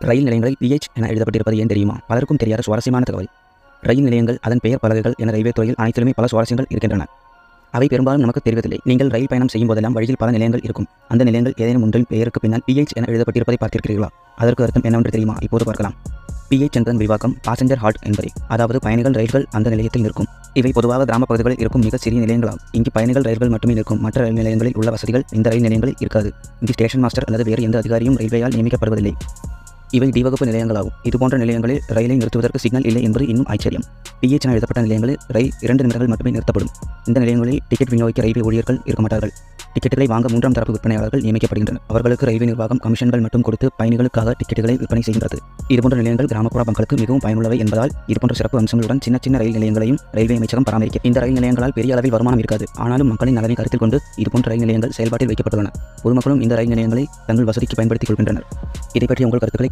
ரயில் நிலையங்களில் PH என எழுதப்பட்டிருப்பது ஏன் தெரியுமா? பலருக்கும் தெரியாத சுவாரஸ்யமான தகவல். ரயில் நிலையங்கள், அதன் பெயர் பலகைகள் என ரயில்வே துறையில் அனைத்திலுமே பல சுவாரஸ்யங்கள் இருக்கின்றன. அவை பெரும்பாலும் நமக்கு தெரிவதில்லை. நீங்கள் ரயில் பயணம் செய்யும் போதெல்லாம் வழியில் பல நிலையங்கள் இருக்கும். அந்த நிலையங்கள் ஏதேனும் ஒன்றின் பெயருக்கு பின்னால் PH என எழுதப்பட்டிருப்பதை பார்த்திருக்கிறீர்களா? அதற்கு அர்த்தம் என்னவென்று தெரியுமா? இப்போது பார்க்கலாம். PH என்பதன் விரிவாக்கம் பாசஞ்சர் ஹால்ட் என்பதே. அதாவது பயணிகள் ரயில்கள் அந்த நிலையத்தில் நிற்கும். இவை பொதுவாக கிராம பகுதிகளில் இருக்கும் மிக சிறிய நிலையங்களாகும். இங்கு பயணிகள் ரயில்கள் மட்டுமே நிற்கும். மற்ற ரயில் நிலையங்களில் உள்ள வசதிகள் இந்த ரயில் நிலையங்களில் இருக்காது. இங்கு ஸ்டேஷன் மாஸ்டர் அல்லது வேறு எந்த அதிகாரியும் ரயில்வேயால் நியமிக்கப்படுவதில்லை. இவை D வகுப்பு நிலையங்களாகும். இதுபோன்ற நிலையங்களில் ரயிலை நிறுத்துவதற்கு சிக்னல் இல்லை என்பது இன்னும் ஆச்சரியம். PH என எழுதப்பட்ட நிலையங்களில் ரயில் 2 நிமிடங்கள் மட்டுமே நிறுத்தப்படும். இந்த நிலையங்களில் டிக்கெட் விநியோகிக்க ரயில்வே ஊழியர்கள் இருக்க மாட்டார்கள். டிக்கெட்டுகளை வாங்க 3ஆம் தரப்பு விற்பனையாளர்கள் நியமிக்கப்படுகின்றனர். அவர்களுக்கு ரயில்வே நிர்வாகம் கமிஷன்கள் மட்டும் கொடுத்து பயணிகளுக்காக டிக்கெட்டுகளை விற்பனை செய்கின்றது. இதுபோன்ற நிலையங்கள் கிராமப்புற மக்களுக்கு மிகவும் பயனுள்ளவை என்பதால் இதுபோன்ற சிறப்பு அம்சங்களுடன் சின்ன ரயில் நிலையங்களையும் ரயில்வே அமைச்சகம் பராமரிக்கும். இந்த ரயில் நிலையங்களால் பெரிய அளவில் வருமானம் இருக்காது. ஆனாலும் மக்களின் நலனை கருத்தில் கொண்டு இதுபோன்ற ரயில் நிலையங்கள் செயல்பாட்டில் வைக்கப்பட்டுள்ளன. பொதுமக்களும் இந்த ரயில் நிலையங்களை தங்கள் வசதிக்கு பயன்படுத்திக் கொள்கின்றனர். இதை பற்றி உங்கள் கருத்துக்களை